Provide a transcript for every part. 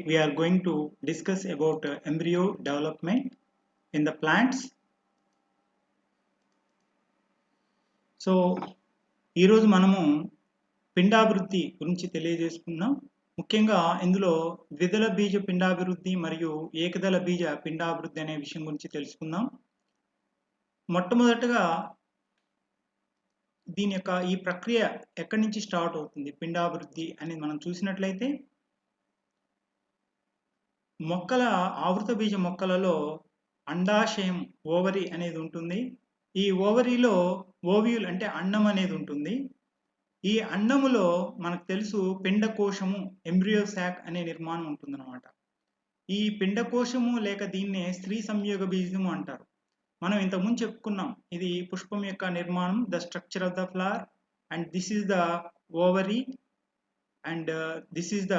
we are going to discuss about embryo development in the plants. So ఈరోజు మనము పిండాభివృద్ధి గురించి తెలియజేసుకున్నాం. ముఖ్యంగా ఇందులో ద్విదళ బీజ పిండాభివృద్ధి మరియు ఏకదళ బీజ పిండాభివృద్ధి అనే విషయం గురించి తెలుసుకుందాం. మొట్టమొదటగా దీని యొక్క ఈ ప్రక్రియ ఎక్కడి నుంచి స్టార్ట్ అవుతుంది పిండాభివృద్ధి అనేది మనం చూసినట్లయితే మొక్కల ఆవృత బీజ మొక్కలలో అండాశయం ఓవరీ అనేది ఉంటుంది. ఈ ఓవరీలో ఓవ్యూల్ అంటే అండం అనేది ఉంటుంది. ఈ అండములో మనకు తెలుసు పిండకోశము ఎంబ్రియో శాక్ అనే నిర్మాణం ఉంటుందన్నమాట. ఈ పిండకోశము లేక దీన్నే స్త్రీ సంయోగ బీజము అంటారు. మనం ఇంతకుముందు చెప్పుకున్నాం, ఇది పుష్పం యొక్క నిర్మాణం, the structure of the flower, and this is the ovary and this is the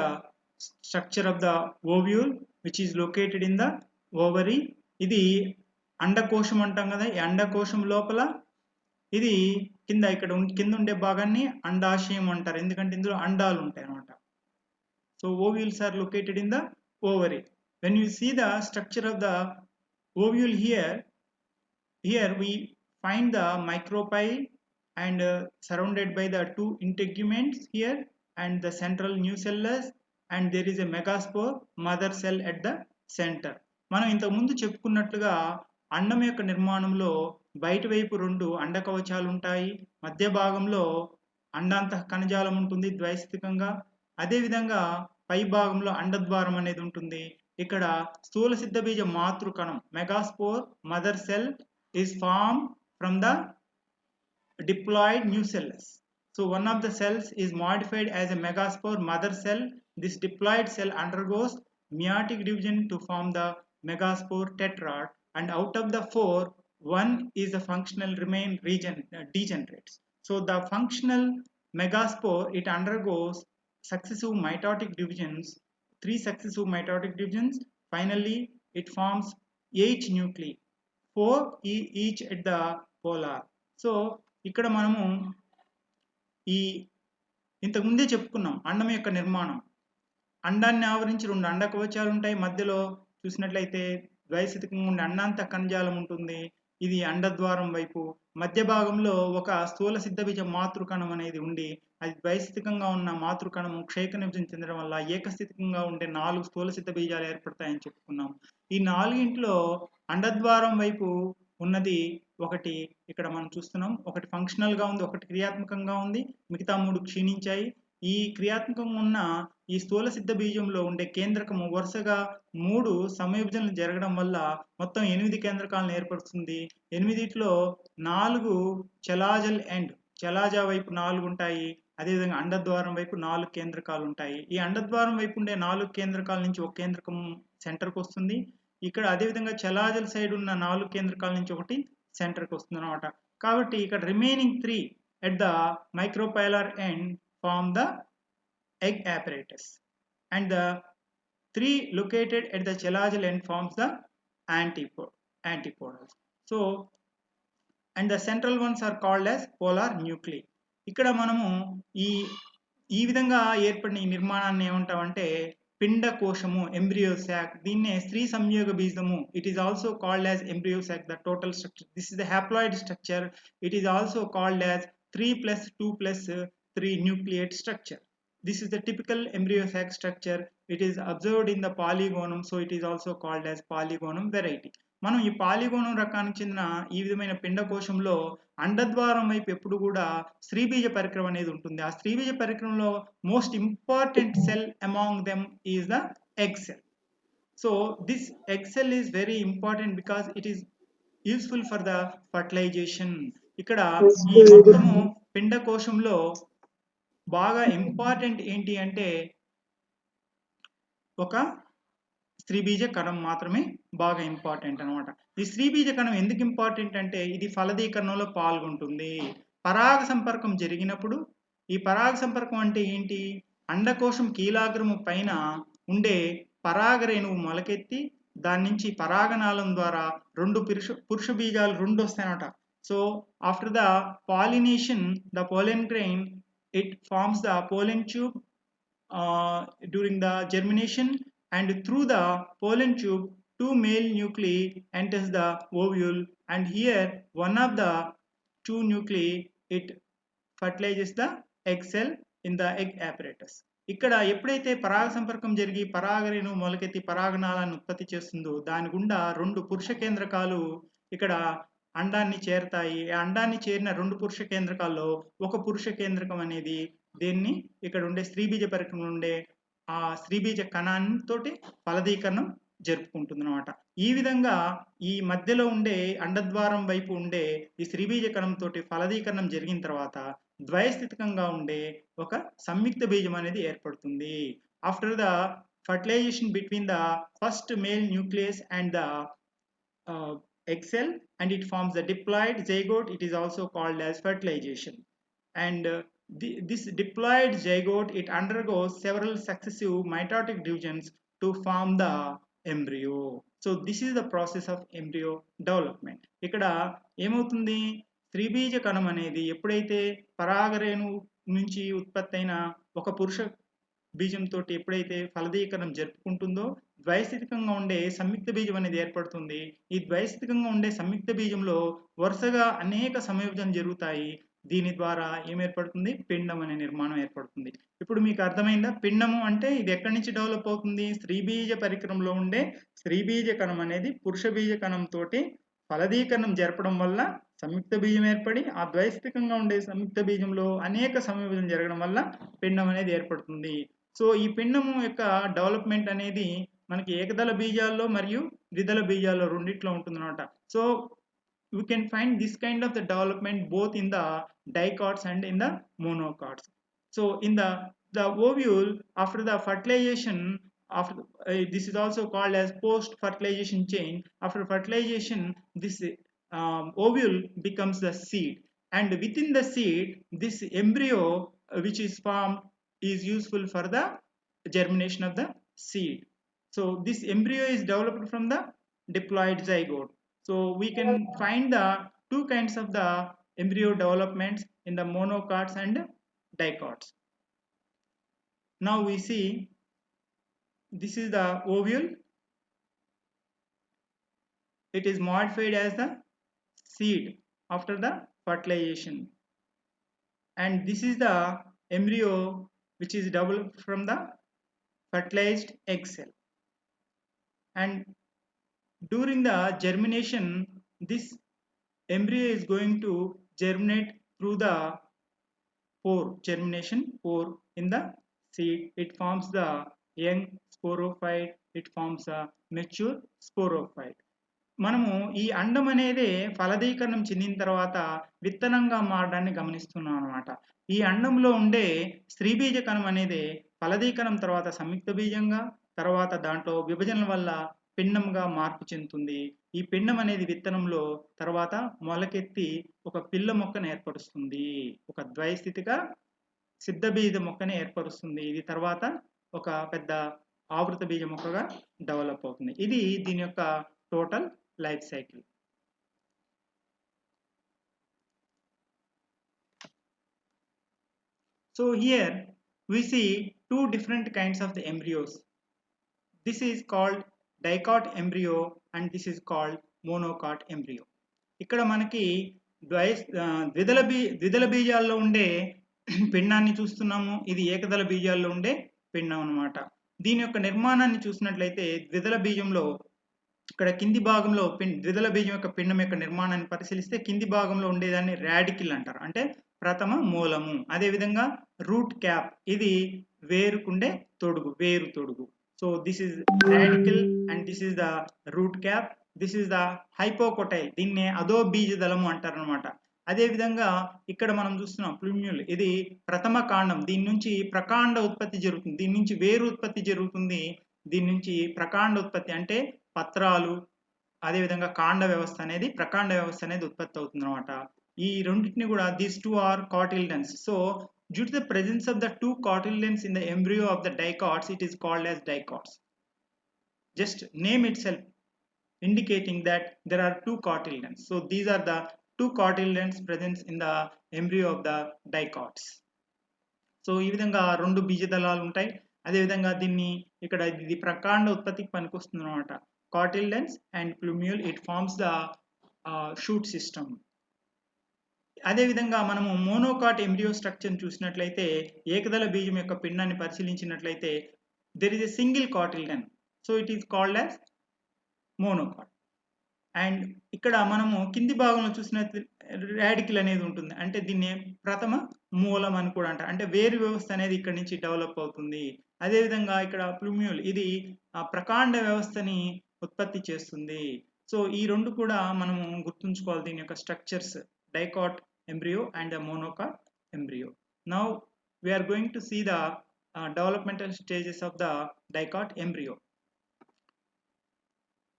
structure of the ovule which is located in the ovary. ఇది అండకోశం అంటాం కదా, ఈ అండకోశం లోపల ఇది కింద కింద ఉండే భాగాన్ని అండాశయం అంటారు, ఎందుకంటే ఇందులో అండాలు ఉంటాయి అన్నమాట. So ovules are located in the ovary. When you see the structure of the ovule here we find the micropyle and surrounded by the two integuments here and the central nucellus, and there is a megaspore mother cell at the center. మనం ఇంతకు ముందు చెప్పుకున్నట్లుగా అండం యొక్క నిర్మాణంలో బయట వైపు రెండు అండకవచాలు ఉంటాయి, మధ్య భాగంలో అండాంతః కణజాలం ఉంటుంది ద్వైస్థికంగా, అదేవిధంగా పై భాగంలో అండద్వారం అనేది ఉంటుంది. ఇక్కడ స్థూల సిద్ధ బీజ మాతృకణం megaspore mother cell is formed from the diploid nucellus. So one of the cells is modified as a megaspore mother cell. This diploid cell undergoes meiotic division to form the megaspore tetrad, and out of the four, one is the functional remain degenerates. So the functional megaspore, it undergoes successive mitotic divisions, 3 successive mitotic divisions. Finally it forms 8 nuclei, 4 each at the polar. So ఇక్కడ మనము ఈ ఇంతకుముందే చెప్పుకున్నాం అండం యొక్క నిర్మాణం. అండాన్ని ఆవరించి రెండు అండకవచాలు ఉంటాయి, మధ్యలో చూసినట్లయితే ద్వైస్థికంగా ఉండే అండాంత కణజాలం ఉంటుంది, ఇది అండద్వారం వైపు. మధ్య భాగంలో ఒక స్థూల సిద్ధబీజ మాతృకణం అనేది ఉండి, అది ద్వైస్థికంగా ఉన్న మాతృకణము క్షయక విభజన చెందడం వల్ల ఏకస్థితికంగా ఉండే 4 స్థూల సిద్ధ బీజాలు ఏర్పడతాయని చెప్పుకున్నాం. ఈ 4 అండద్వారం వైపు ఉన్నది ఒకటి ఇక్కడ మనం చూస్తున్నాం, ఒకటి ఫంక్షనల్ గా ఉంది, ఒకటి క్రియాత్మకంగా ఉంది, మిగతా 3 క్షీణించాయి. ఈ క్రియాత్మకంగా ఉన్న ఈ స్థూల సిద్ధ బీజంలో ఉండే కేంద్రకము వరుసగా 3 సమవిభజనలు జరగడం వల్ల మొత్తం 8 కేంద్రకాలను ఏర్పరుస్తుంది. 8లో 4 చెలాజల్ ఎండ్, చెలాజా వైపు 4 ఉంటాయి, అదేవిధంగా అండద్వారం వైపు 4 కేంద్రకాలు ఉంటాయి. ఈ అండద్వారం వైపు ఉండే 4 కేంద్రకాల నుంచి ఒక కేంద్రకం సెంటర్కి వస్తుంది. ఇక్కడ అదేవిధంగా చెలాజల్ సైడ్ ఉన్న 4 కేంద్రకాల నుంచి ఒకటి సెంటర్కి వస్తుంది అనమాట. కాబట్టి ఇక్కడ remaining 3 at the micropylar end form the egg apparatus, and the 3 located at the chelazal end forms the antipodals. So and the central ones are called as polar nuclei. ఇక్కడ మనము ఈ విధంగా ఏర్పడిన ఈ నిర్మాణాన్ని ఏమంటామంటే పిండకోశము embryo sac. దీన్నే స్త్రీ సంయోగ బీజము, it is also called as embryo sac. The total structure, this is the haploid structure. It is also called as 3+2+3 nucleate structure. This is the typical embryo sac structure. It is observed in the polygonum, so it is also called as polygonum variety. మనం ఈ పాలిగోనం రకానికి చెందిన ఈ విధమైన పిండకోశంలో అండద్వారం వైపు ఎప్పుడు కూడా స్త్రీబీజ పరిక్రమ అనేది ఉంటుంది. ఆ స్త్రీబీజ పరిక్రమలో most important cell among them is the egg cell. So this egg cell is very important because it is useful for the fertilization. ఇక్కడ ఈ మొత్తము పిండకోశంలో బాగా ఇంపార్టెంట్ ఏంటి అంటే ఒక స్త్రీబీజ కణం మాత్రమే బాగా ఇంపార్టెంట్ అనమాట. ఈ స్త్రీబీజ కణం ఎందుకు ఇంపార్టెంట్ అంటే ఇది ఫలదీకరణలో పాల్గొంటుంది. పరాగ సంపర్కం జరిగినప్పుడు, ఈ పరాగ సంపర్కం అంటే ఏంటి, అండకోశం కీలాగ్రము పైన ఉండే పరాగ రేణువు మొలకెత్తి దాని నుంచి పరాగనాళం ద్వారా 2 పురుష బీజాలు 2 వస్తాయన్నమాట. So after the pollination the pollen grain it forms the pollen tube. During the germination and through the pollen tube 2 male nuclei enters the ovule, and here one of the 2 nuclei it fertilizes the egg cell in the egg apparatus. ఇక్కడ ఎప్పుడైతే పరాగ సంపర్కం జరిగి పరాగరేణు మొలకెత్తి పరాగనాళాన్ని ఉత్పత్తి చేస్తుందో దాని గుండా 2 పురుష కేంద్రకాలు ఇక్కడ అండాన్ని చేరతాయి. ఆ అండాన్ని చేరిన 2 పురుష కేంద్రకాల్లో ఒక పురుష కేంద్రకం అనేది దీన్ని ఇక్కడ ఉండే స్త్రీబీజ పరిక్రమలో ఉండే ఆ స్త్రీబీజ కణాన్నితోటి ఫలదీకరణం జరుపుకుంటుంది అనమాట. ఈ విధంగా ఈ మధ్యలో ఉండే అండద్వారం వైపు ఉండే ఈ స్త్రీబీజ కణంతో ఫలదీకరణం జరిగిన తర్వాత ద్వయస్థితికంగా ఉండే ఒక సంయుక్త బీజం అనేది ఏర్పడుతుంది. After the fertilization between the first male nucleus and the egg cell, and it forms the diploid zygote. It is also called as fertilization, and this diploid zygote it undergoes several successive mitotic divisions to form the embryo. So this is the process of embryo development. ఇక్కడ ఏమవుతుంది, స్త్రీబీజ కణం అనేది ఎప్పుడైతే పరాగరేణు నుంచి ఉత్పత్తి అయిన ఒక పురుష బీజంతో ఎప్పుడైతే ఫలదీకరణం జరుపుకుంటుందో ద్వైస్థితికంగా ఉండే సంయుక్త బీజం అనేది ఏర్పడుతుంది. ఈ ద్వైస్థితికంగా ఉండే సంయుక్త బీజంలో వరుసగా అనేక సంయోజనం జరుగుతాయి. దీని ద్వారా ఏం ఏర్పడుతుంది, పిండం అనే నిర్మాణం ఏర్పడుతుంది. ఇప్పుడు మీకు అర్థమైందా, పిండము అంటే ఇది ఎక్కడి నుంచి డెవలప్ అవుతుంది, స్త్రీబీజ పరిక్రమలో ఉండే స్త్రీబీజ కణం అనేది పురుష బీజ కణంతో ఫలదీకరణం జరపడం వల్ల సంయుక్త బీజం ఏర్పడి ఆ ద్వైస్థికంగా ఉండే సంయుక్త బీజంలో అనేక సంయోజనం జరగడం వల్ల పిండం అనేది ఏర్పడుతుంది. సో ఈ పిండము యొక్క డెవలప్మెంట్ అనేది మనకి ఏకదళ బీజాల్లో మరియు ద్విదళ బీజాల్లో రెండిట్లో ఉంటుందన్నమాట. So we can find this kind of the development both in the dicots and in the monocots. So in the ovule, after the fertilization, after this is also called as post fertilization chain. After fertilization, this ovule becomes the seed, and within the seed this embryo which is formed is useful for the germination of the seed. So this embryo is developed from the diploid zygote. So we can find the two kinds of the embryo developments in the monocots and dicots. Now we see this is the ovule. It is modified as the seed after the fertilization, and this is the embryo which is developed from the fertilized egg cell. And during the germination, this embryo is going to germinate through the pore, germination pore in the seed. It forms the young sporophyte, it forms a mature sporophyte. మనము ఈ అండం అనేది ఫలదీకరణం చెందిన తర్వాత విత్తనంగా మారడాన్ని గమనిస్తున్నాం అనమాట. ఈ అండంలో ఉండే స్త్రీబీజ కణం అనేది ఫలదీకరణం తర్వాత సంయుక్త బీజంగా, తర్వాత దాంట్లో విభజన వల్ల పిండంగా మార్పు చెందుతుంది. ఈ పిండం అనేది విత్తనంలో తర్వాత మొలకెత్తి ఒక పిల్ల మొక్కను ఏర్పరుస్తుంది, ఒక ద్వైస్థితిక సిద్ధ బీజ మొక్కని ఏర్పరుస్తుంది. ఇది తర్వాత ఒక పెద్ద ఆవృత బీజ మొక్కగా డెవలప్ అవుతుంది. ఇది దీని యొక్క total life cycle. So here we see two different kinds of the embryos. This is called dicot embryo and this is called monocot embryo. ఇక్కడ మనకి ద్విదళ బీజాల్లో ఉండే పిండాన్ని చూస్తున్నాము. ఇది ఏకదళ బీజాల్లో ఉండే పిండం అన్నమాట. దీని యొక్క నిర్మాణాన్ని చూసినట్లయితే ద్విదళ బీజంలో ఇక్కడ కింది భాగంలో ద్విదళ బీజం యొక్క పిండం యొక్క నిర్మాణాన్ని పరిశీలిస్తే కింది భాగంలో ఉండేదాన్ని రాడికిల్ అంటారు, అంటే ప్రథమ మూలము. అదేవిధంగా రూట్ క్యాప్, ఇది వేరుకుండే తొడుగు, వేరు తొడుగు. So this is radicle and this is the root cap. This is the hypocotyl, దీన్నే అదో బీజ దళము అంటారు అనమాట. అదేవిధంగా ఇక్కడ మనం చూస్తున్నాం ప్లూమ్యూల్, ఇది ప్రథమ కాండం. దీని నుంచి ప్రకాండ ఉత్పత్తి జరుగుతుంది, దీని నుంచి వేరు ఉత్పత్తి జరుగుతుంది, దీని నుంచి ప్రకాండ ఉత్పత్తి అంటే పత్రాలు, అదేవిధంగా కాండ వ్యవస్థ అనేది ప్రకాండ వ్యవస్థ అనేది ఉత్పత్తి అవుతుంది అనమాట. ఈ రెండింటిని కూడా these two are cotyledons. So due to the presence of the two cotyledons in the embryo of the dicots, it is called as dicots. Just name itself indicating that there are two cotyledons. So these are the two cotyledons present in the embryo of the dicots. So ఈ విధంగా రెండు బీజదళాలు ఉంటాయి. అదేవిధంగా దీన్ని ఇక్కడ ఇది ప్రకాండ ఉత్పత్తికి పనికొస్తుంది అనమాట. Cotyledons and plumule it forms the shoot system. అదేవిధంగా మనము మోనోకాట్ ఎంబ్రియో స్ట్రక్చర్ని చూసినట్లయితే, ఏకదళ బీజం యొక్క పిండాన్ని పరిశీలించినట్లయితే there is a single cotyledon, so it is called as monocot. And ఇక్కడ మనము కింది భాగంలో చూసినట్టు రాడికల్ అనేది ఉంటుంది, అంటే దీన్ని ప్రథమ మూలం అని కూడా అంటారు, అంటే వేరు వ్యవస్థ అనేది ఇక్కడ నుంచి డెవలప్ అవుతుంది. అదేవిధంగా ఇక్కడ ప్లూమ్యూల్ ఇది ప్రకాండ వ్యవస్థని ఉత్పత్తి చేస్తుంది. సో ఈ రెండు కూడా మనము గుర్తుంచుకోవాలి దీని యొక్క structures, dicot embryo and the monocot embryo. Now we are going to see the developmental stages of the dicot embryo.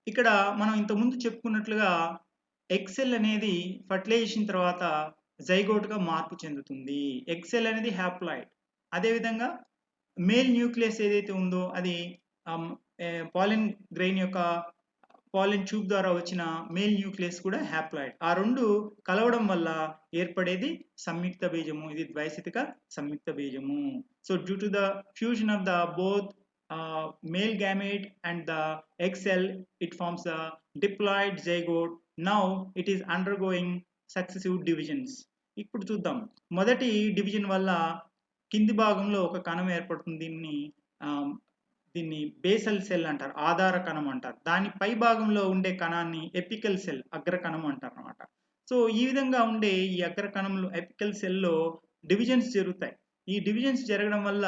ఇక్కడ మనం ఇంతకుముందు చెప్పుకున్నట్లుగా ఎగ్ సెల్ అనేది ఫర్టిలైజేషన్ తర్వాత జైగోట్ గా మార్పు చెందుతుంది. ఎగ్ సెల్ అనేది హ్యాప్లాయిడ్. అదేవిధంగా మేల్ న్యూక్లియస్ ఏదైతే ఉందో అది పాలిన్ గ్రెయిన్ యొక్క పాలిన్ ట్యూబ్ ద్వారా వచ్చిన మేల్ న్యూక్లియస్ కూడా హ్యాప్లాయిడ్. ఆ రెండు కలవడం వల్ల ఏర్పడేది సంయుక్త బీజము. ఇది ద్వైశితిక సంయుక్త బీజము. So due to the fusion of the both male gamete and the egg cell, it forms the diploid zygote. Now it is undergoing successive divisions. ఇప్పుడు చూద్దాం. మొదటి డివిజన్ వల్ల కింది భాగంలో ఒక కణం ఏర్పడుతుంది. దీన్ని బేసల్ సెల్ అంటారు, ఆధార కణం అంటారు. దాని పై భాగంలో ఉండే కణాన్ని ఎపికల్ సెల్, అగ్ర కణం అంటారు అన్నమాట. సో ఈ విధంగా ఉండే ఈ అగ్ర కణంలో ఎపికల్ సెల్లో డివిజన్స్ జరుగుతాయి. ఈ డివిజన్స్ జరగడం వల్ల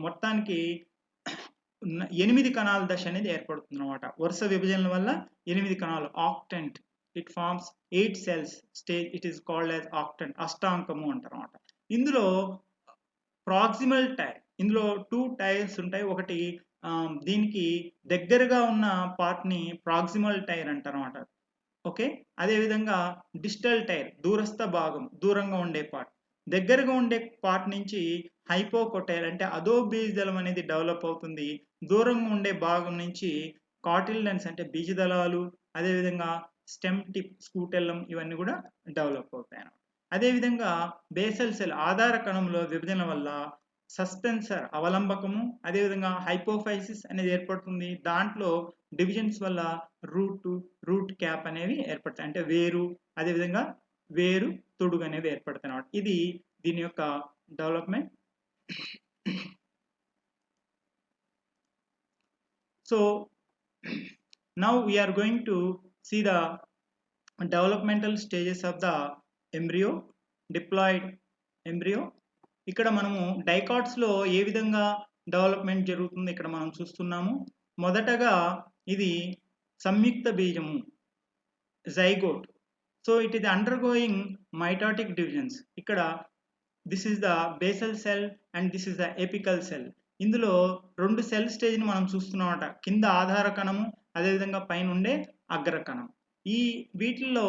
మొత్తానికి 8 కణాల దశ అనేది ఏర్పడుతుంది అన్నమాట. వరుస విభజనల వల్ల 8 కణాలు, octant. It forms 8 cells stage. It is called as octant, అష్టాంకము అంటారు అన్నమాట. ఇందులో ప్రాక్సిమల్ టైర్, ఇందులో 2 టైర్స్ ఉంటాయి. ఒకటి దీనికి దగ్గరగా ఉన్న పార్ట్ని ప్రాక్సిమల్ టైర్ అంటారు అన్నమాట. ఓకే, అదేవిధంగా డిస్టల్ టైర్, దూరస్థ భాగం, దూరంగా ఉండే పార్ట్. దగ్గరగా ఉండే పార్ట్ నుంచి హైపోకోటైల్ అంటే అదో బీజదళం అనేది డెవలప్ అవుతుంది. దూరంగా ఉండే భాగం నుంచి కాటిల్డెన్స్ అంటే బీజదళాలు, అదేవిధంగా స్టెమ్ టిప్, స్కూటెల్లం ఇవన్నీ కూడా డెవలప్ అవుతాయి అన్నమాట. అదేవిధంగా బేసల్ సెల్, ఆధార కణంలో విభజన వల్ల సస్పెన్సర్, అవలంబకము, అదేవిధంగా హైపోఫైసిస్ అనేది ఏర్పడుతుంది. దాంట్లో డివిజన్స్ వల్ల రూట్ క్యాప్ అనేవి ఏర్పడతాయి, అంటే వేరు, అదేవిధంగా వేరు తొడుగు అనేవి ఏర్పడతాయి అన్నమాట. ఇది దీని యొక్క development. So now we are going to see the developmental stages of the embryo, diploid embryo. ఇక్కడ మనము డైకాట్స్ లో ఏ విధంగా డెవలప్మెంట్ జరుగుతుంది ఇక్కడ మనం చూస్తున్నాము. మొదటగా ఇది సంయుక్త బీజము, zygote. So it is undergoing mitotic divisions. ఇక్కడ this is the basal cell and this is the apical cell. ఇందులో 2 సెల్ స్టేజ్ని మనం చూస్తున్నామట. కింద ఆధార కణము, అదేవిధంగా పైన ఉండే అగ్ర కణం. ఈ వీటిల్లో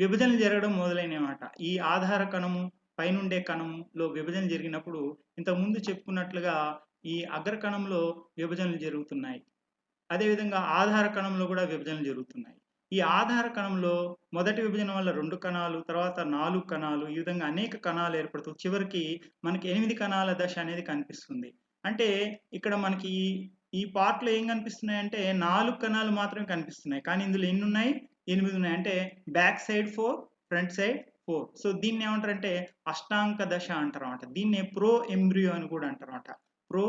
విభజనలు జరగడం మొదలైనమాట. ఈ ఆధార కణము, పైనుండే కణంలో విభజన జరిగినప్పుడు ఇంతకుముందు చెప్పుకున్నట్లుగా ఈ అగ్ర కణంలో విభజనలు జరుగుతున్నాయి. అదేవిధంగా ఆధార కణంలో కూడా విభజనలు జరుగుతున్నాయి. ఈ ఆధార కణంలో మొదటి విభజన వల్ల 2 కణాలు, తర్వాత 4 కణాలు, ఈ విధంగా అనేక కణాలు ఏర్పడుతూ చివరికి మనకి 8 కణాల దశ అనేది కనిపిస్తుంది. అంటే ఇక్కడ మనకి ఈ పార్ట్లో ఏం కనిపిస్తున్నాయి అంటే 4 కణాలు మాత్రమే కనిపిస్తున్నాయి. కానీ ఇందులో ఎన్ని ఉన్నాయి? 8 ఉన్నాయి. అంటే back side 4, front side 4. So దీన్ని ఏమంటారంటే అష్టాంక దశ అంటారు అన్నమాట. దీన్నే ప్రో ఎంబ్రియో అని కూడా అంటారు అన్నమాట. ప్రో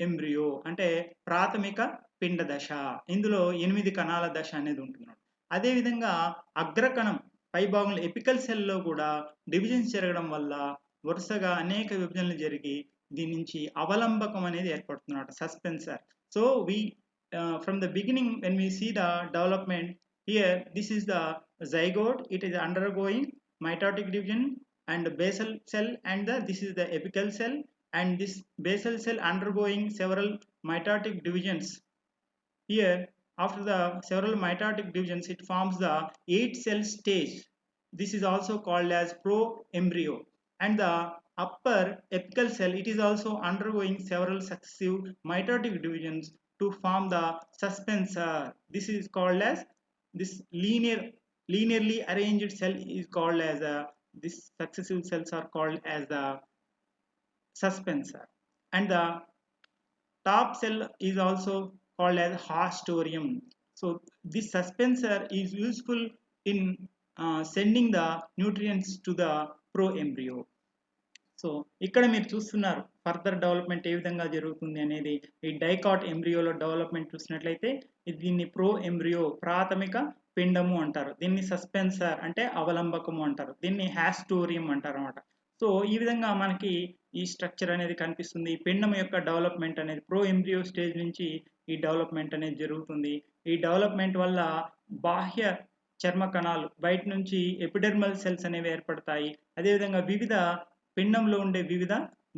ఎంబ్రియో అంటే ప్రాథమిక పిండ దశ. ఇందులో 8 కణాల దశ అనేది ఉంటుంది. అదేవిధంగా అగ్రకణం పై భాగంలో ఎపికల్ సెల్లో కూడా డివిజన్స్ జరగడం వల్ల వరుసగా అనేక విభజనలు జరిగి దీని నుంచి అవలంబకం అనేది ఏర్పడుతున్నమాట, suspensor. So we from the beginning when we see the development here, this is the zygote. It is undergoing mitotic division and basal cell, and this is the apical cell, and this basal cell undergoing several mitotic divisions. Here after the several mitotic divisions it forms the 8 cell stage. This is also called as pro-embryo. And the upper apical cell, it is also undergoing several successive mitotic divisions to form the suspensor. This is called as this linearly arranged cell is called as this successive cells are called as the suspensor. And the Top cell is also called as haustorium. So this suspensor is useful in sending the nutrients to the pro-embryo. So ఇక్కడ మీరు చూస్తున్నారు further development ఏ విధంగా జరుగుతుంది అనేది. ఈ dicot ఎంబ్రియోలో development చూసినట్లయితే దీన్ని pro embryo ప్రాథమిక పిండము అంటారు, దీన్ని సస్పెన్సర్ అంటే అవలంబకము అంటారు, దీన్ని హ్యాస్టోరియం అంటారు అనమాట. సో ఈ విధంగా మనకి ఈ స్ట్రక్చర్ అనేది కనిపిస్తుంది. ఈ పిండం యొక్క డెవలప్మెంట్ అనేది ప్రో ఎంబ్రియో స్టేజ్ నుంచి ఈ డెవలప్మెంట్ అనేది జరుగుతుంది. ఈ డెవలప్మెంట్ వల్ల బాహ్య చర్మ కణాలు బయట నుంచి ఎపిడెర్మల్ సెల్స్ అనేవి ఏర్పడతాయి. అదేవిధంగా వివిధ పిండంలో ఉండే వివిధ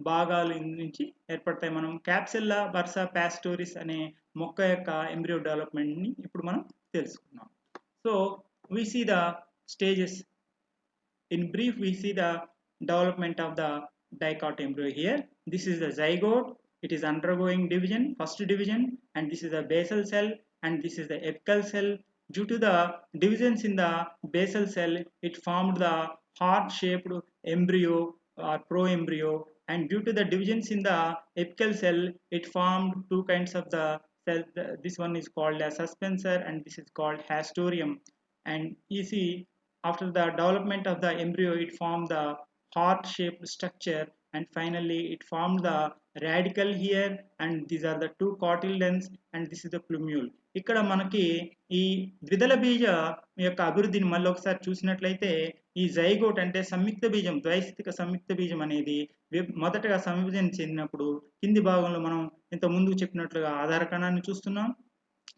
భాగాల నుంచి ఏర్పడతాయి. మనం క్యాప్సిల్లా బర్సా పాస్టోరిస్ అనే మొక్క యొక్క ఎంబ్రియో డెవలప్మెంట్ ని ఇప్పుడు మనం తెలుసుకున్నాం. So we see the stages. In brief, we see the development of the dicot embryo here. This is the zygote. It is undergoing division, first division, and this is the basal cell, and this is the apical cell. Due to the divisions in the basal cell, it formed the heart-shaped embryo or pro-embryo, and due to the divisions in the apical cell, it formed two kinds of the cell. This one is called as suspensor, and this is called haustorium. And you see, after the development of the embryo, it formed the heart-shaped structure, and finally it formed the radicle here, and these are the two cotyledons, and this is the plumule. ఇక్కడ మనకి ఈ ద్విదళ బీజ యొక్క అభివృద్ధిని మళ్ళీ ఒకసారి చూసినట్లయితే ఈ జైగోట్ అంటే సంయుక్త బీజం, ద్వైస్థిక సంయుక్త బీజం అనేది మొదటగా సంవిభజన చెందినప్పుడు కింది భాగంలో మనం ఇంత ముందు చెప్పినట్లుగా ఆధార కణాన్ని చూస్తున్నాం,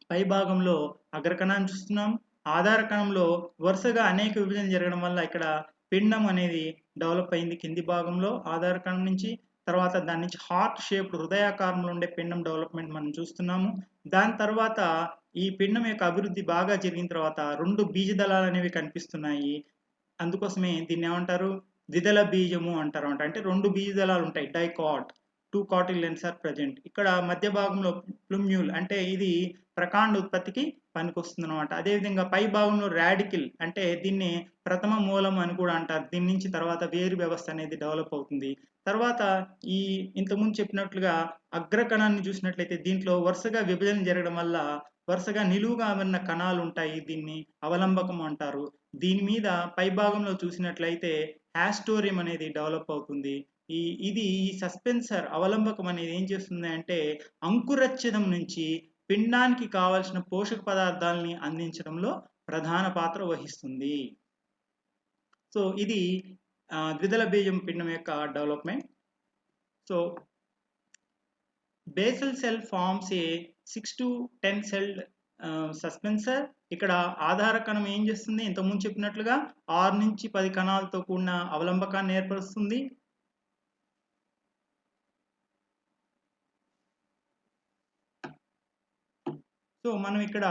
పై భాగంలో అగ్రకణాన్ని చూస్తున్నాం. ఆధార కణంలో వరుసగా అనేక విభజన జరగడం వల్ల ఇక్కడ పిండం అనేది డెవలప్ అయింది కింది భాగంలో ఆధార కణం నుంచి. తర్వాత దాని నుంచి హార్ట్ షేప్డ్ హృదయాకారంలో ఉండే పిండం డెవలప్మెంట్ మనం చూస్తున్నాము. దాని తర్వాత ఈ పిండం యొక్క అభివృద్ధి బాగా జరిగిన తర్వాత రెండు బీజదళాలు అనేవి కనిపిస్తున్నాయి. అందుకోసమే దీన్ని ఏమంటారు, ద్విదళ బీజము అంటారు అనమాట. అంటే రెండు బీజదళాలు ఉంటాయి, డైకాట్, టూ కాటిలెన్స్ ఆర్ ప్రజెంట్. ఇక్కడ మధ్య భాగంలో ప్లూమ్యూల్ అంటే ఇది ప్రకాండ ఉత్పత్తికి పనికొస్తుంది అనమాట. అదేవిధంగా పై భాగంలో రాడికిల్ అంటే దీన్ని ప్రథమ మూలం అని కూడా అంటారు. దీని నుంచి తర్వాత వేరు వ్యవస్థ అనేది డెవలప్ అవుతుంది. తర్వాత ఈ ఇంతకుముందు చెప్పినట్లుగా అగ్రకణాన్ని చూసినట్లయితే దీంట్లో వరుసగా విభజన జరగడం వల్ల వరుసగా నిలువుగా ఉన్న కణాలు ఉంటాయి, దీన్ని అవలంబకం అంటారు. దీని మీద పై భాగంలో చూసినట్లయితే హ్యాస్టోరియం అనేది డెవలప్ అవుతుంది. ఈ సస్పెన్సర్ అవలంబకం అనేది ఏం చేస్తుంది అంటే అంకురచ్ఛేదం నుంచి పిండానికి కావలసిన పోషక పదార్థాలని అందించడంలో ప్రధాన పాత్ర వహిస్తుంది. సో ఇది ద్విదళ బీజం పిండం యొక్క development. So basal cell forms a 6 to 10 celled సస్పెన్సర్. ఇక్కడ ఆధార కణం ఏం చేస్తుంది, ఇంతకుముందు చెప్పినట్లుగా 6 నుంచి 10 కణాలతో కూడిన అవలంబకాన్ని ఏర్పరుస్తుంది. సో మనం ఇక్కడ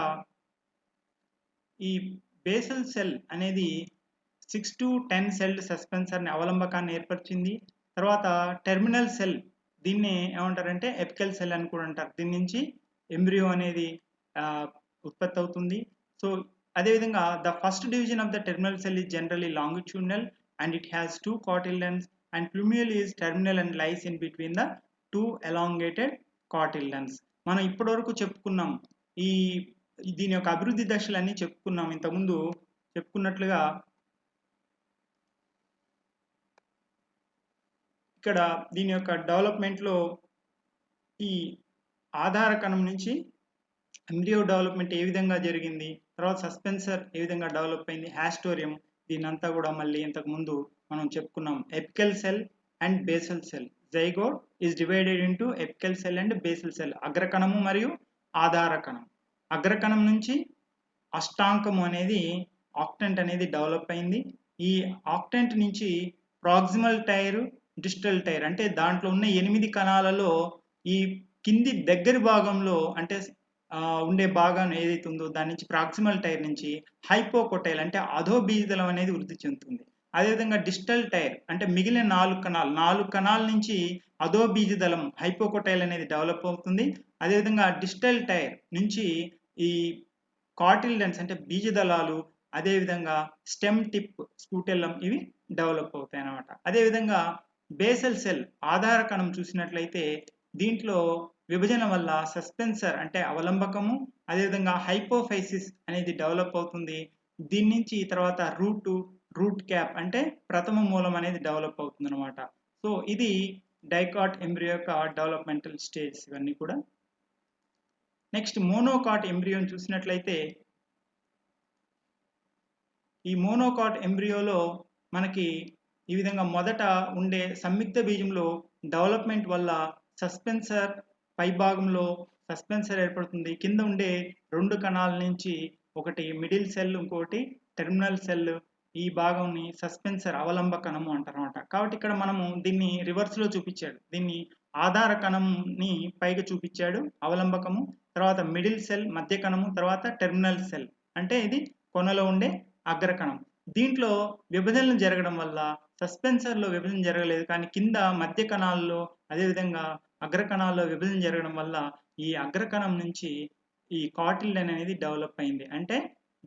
ఈ బేసల్ సెల్ అనేది 6 to 10 సెల్డ్ సస్పెన్సర్ని అవలంబకాన్ని ఏర్పరిచింది. తర్వాత టెర్మినల్ సెల్, దీన్ని ఏమంటారంటే ఎపికల్ సెల్ అని కూడా అంటారు. దీని నుంచి ఎంబ్రియో అనేది ఉత్పత్తి అవుతుంది. సో అదేవిధంగా the first division of the terminal cell is generally longitudinal and it has two cotyledons and plumule is terminal and lies in between the two elongated cotyledons. మనం ఇప్పటివరకు చెప్పుకున్నాం దీని యొక్క అభివృద్ధి దశలన్నీ చెప్పుకున్నాం. ఇంతకుముందు చెప్పుకున్నట్లుగా ఇక్కడ దీని యొక్క డెవలప్మెంట్లో ఈ ఆధార కణం నుంచి ఎంబ్రియో డెవలప్మెంట్ ఏ విధంగా జరిగింది, తర్వాత సస్పెన్సర్ ఏ విధంగా డెవలప్ అయింది, హ్యాస్టోరియం, దీనంతా కూడా మళ్ళీ ఇంతకుముందు మనం చెప్పుకున్నాం. Apical cell and basal cell. Zygote is divided into apical cell and basal cell. అగ్రకణము మరియు ఆధార కణం. అగ్రకణం నుంచి అష్టాంకము అనేది ఆక్టెంట్ అనేది డెవలప్ అయింది. ఈ ఆక్టెంట్ నుంచి ప్రాక్సిమల్ టైర్, డిస్టల్ టైర్ అంటే దాంట్లో ఉన్న 8 కణాలలో ఈ కింది దగ్గరి భాగంలో అంటే ఉండే భాగం ఏదైతే ఉందో దాని నుంచి ప్రాక్సిమల్ టైర్ నుంచి హైపోకోటైల్ అంటే అధో బీజదళం అనేది వృద్ధి చెందుతుంది. అదేవిధంగా డిస్టల్ టైర్ అంటే మిగిలిన 4 కణాల నుంచి అధో బీజదళం హైపోకోటైల్ అనేది డెవలప్ అవుతుంది. అదేవిధంగా డిస్టల్ టైర్ నుంచి ఈ కాటిల్డన్స్ అంటే బీజదళాలు, అదేవిధంగా స్టెమ్ టిప్, స్కూటెల్లం ఇవి డెవలప్ అవుతాయి అన్నమాట. అదేవిధంగా బేసల్ సెల్ ఆధార కణం చూసినట్లయితే దీంట్లో విభజన వల్ల సస్పెన్సర్ అంటే అవలంబకము, అదేవిధంగా హైపోఫైసిస్ అనేది డెవలప్ అవుతుంది. దీని నుంచి తర్వాత రూట్ క్యాప్ అంటే ప్రథమ మూలం అనేది డెవలప్ అవుతుందన్నమాట. సో ఇది డైకాట్ ఎంబ్రియో యొక్క డెవలప్మెంటల్ స్టేజ్స్ ఇవన్నీ కూడా. నెక్స్ట్ మోనోకాట్ ఎంబ్రియోని చూసినట్లయితే ఈ మోనోకాట్ ఎంబ్రియోలో మనకి ఈ విధంగా మొదట ఉండే సంయుక్త బీజంలో డెవలప్మెంట్ వల్ల సస్పెన్సర్ పై భాగంలో సస్పెన్సర్ ఏర్పడుతుంది. కింద ఉండే 2 కణాల నుంచి ఒకటి మిడిల్ సెల్, ఇంకోటి టెర్మినల్ సెల్, ఈ భాగంని సస్పెన్సర్ అవలంబ కణము అంటారన్నమాట. కాబట్టి ఇక్కడ మనము దీన్ని రివర్స్లో చూపించాడు. దీన్ని ఆధార కణంని పైగా చూపించాడు అవలంబకము, తర్వాత మిడిల్ సెల్ మధ్య కణము, తర్వాత టెర్మినల్ సెల్ అంటే ఇది కొనలో ఉండే అగ్రకణం. దీంట్లో విభజనలు జరగడం వల్ల సస్పెన్సర్లో విభజన జరగలేదు, కానీ కింద మధ్య కణాల్లో అదేవిధంగా అగ్రకణాల్లో విభజన జరగడం వల్ల ఈ అగ్రకణం నుంచి ఈ కాటిల్డన్ అనేది డెవలప్ అయింది. అంటే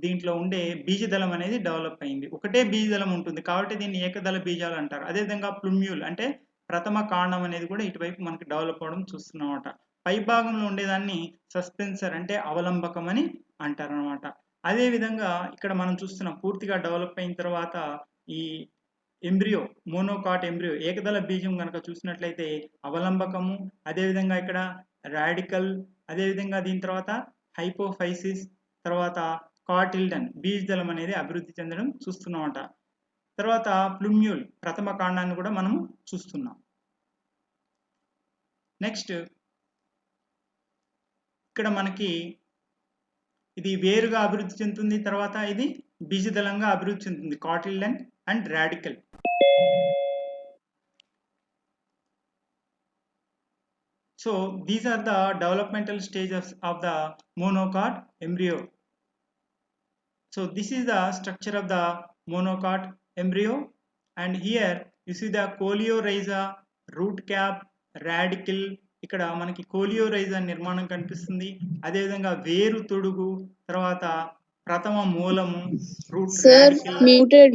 దీంట్లో ఉండే బీజదళం అనేది డెవలప్ అయింది. ఒకటే బీజదళం ఉంటుంది కాబట్టి దీన్ని ఏకదళ బీజాలు అంటారు. అదేవిధంగా ప్లూమ్యూల్ అంటే ప్రథమ కాండం అనేది కూడా ఇటువైపు మనకి డెవలప్ అవడం చూస్తున్నామన్నమాట. పై భాగంలో ఉండేదాన్ని సస్పెన్సర్ అంటే అవలంబకం అని అంటారనమాట. అదేవిధంగా ఇక్కడ మనం చూస్తున్నాం పూర్తిగా డెవలప్ అయిన తర్వాత ఈ ఎంబ్రియో మోనోకాట్ ఎంబ్రియో ఏకదళ బీజం కనుక చూసినట్లయితే అవలంబకము, అదేవిధంగా ఇక్కడ రాడికల్, అదేవిధంగా దీని తర్వాత హైపోఫైసిస్, తర్వాత కాటిల్డన్ బీజదళం అనేది అభివృద్ధి చెందడం చూస్తున్నామట. తర్వాత ప్లూమ్యూల్ ప్రథమ కాండాన్ని కూడా మనం చూస్తున్నాం. నెక్స్ట్ ఇక్కడ మనకి ఇది వేరుగా అభివృద్ధి చెందుతుంది, తర్వాత ఇది బీజదళంగా అభివృద్ధి చెందుతుంది, cotyledon and radicle. So these are the developmental stages of the monocot embryo. So this is the structure of the monocot embryo, and here you see the coleorhiza, root cap, radicle. ఇక్కడ మనకి కోలియోరైజా నిర్మాణం కనిపిస్తుంది. అదేవిధంగా వేరు తొడుగు, తర్వాత ప్రథమ మూలము, root radical. Muted.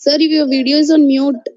Sir, your video is on mute.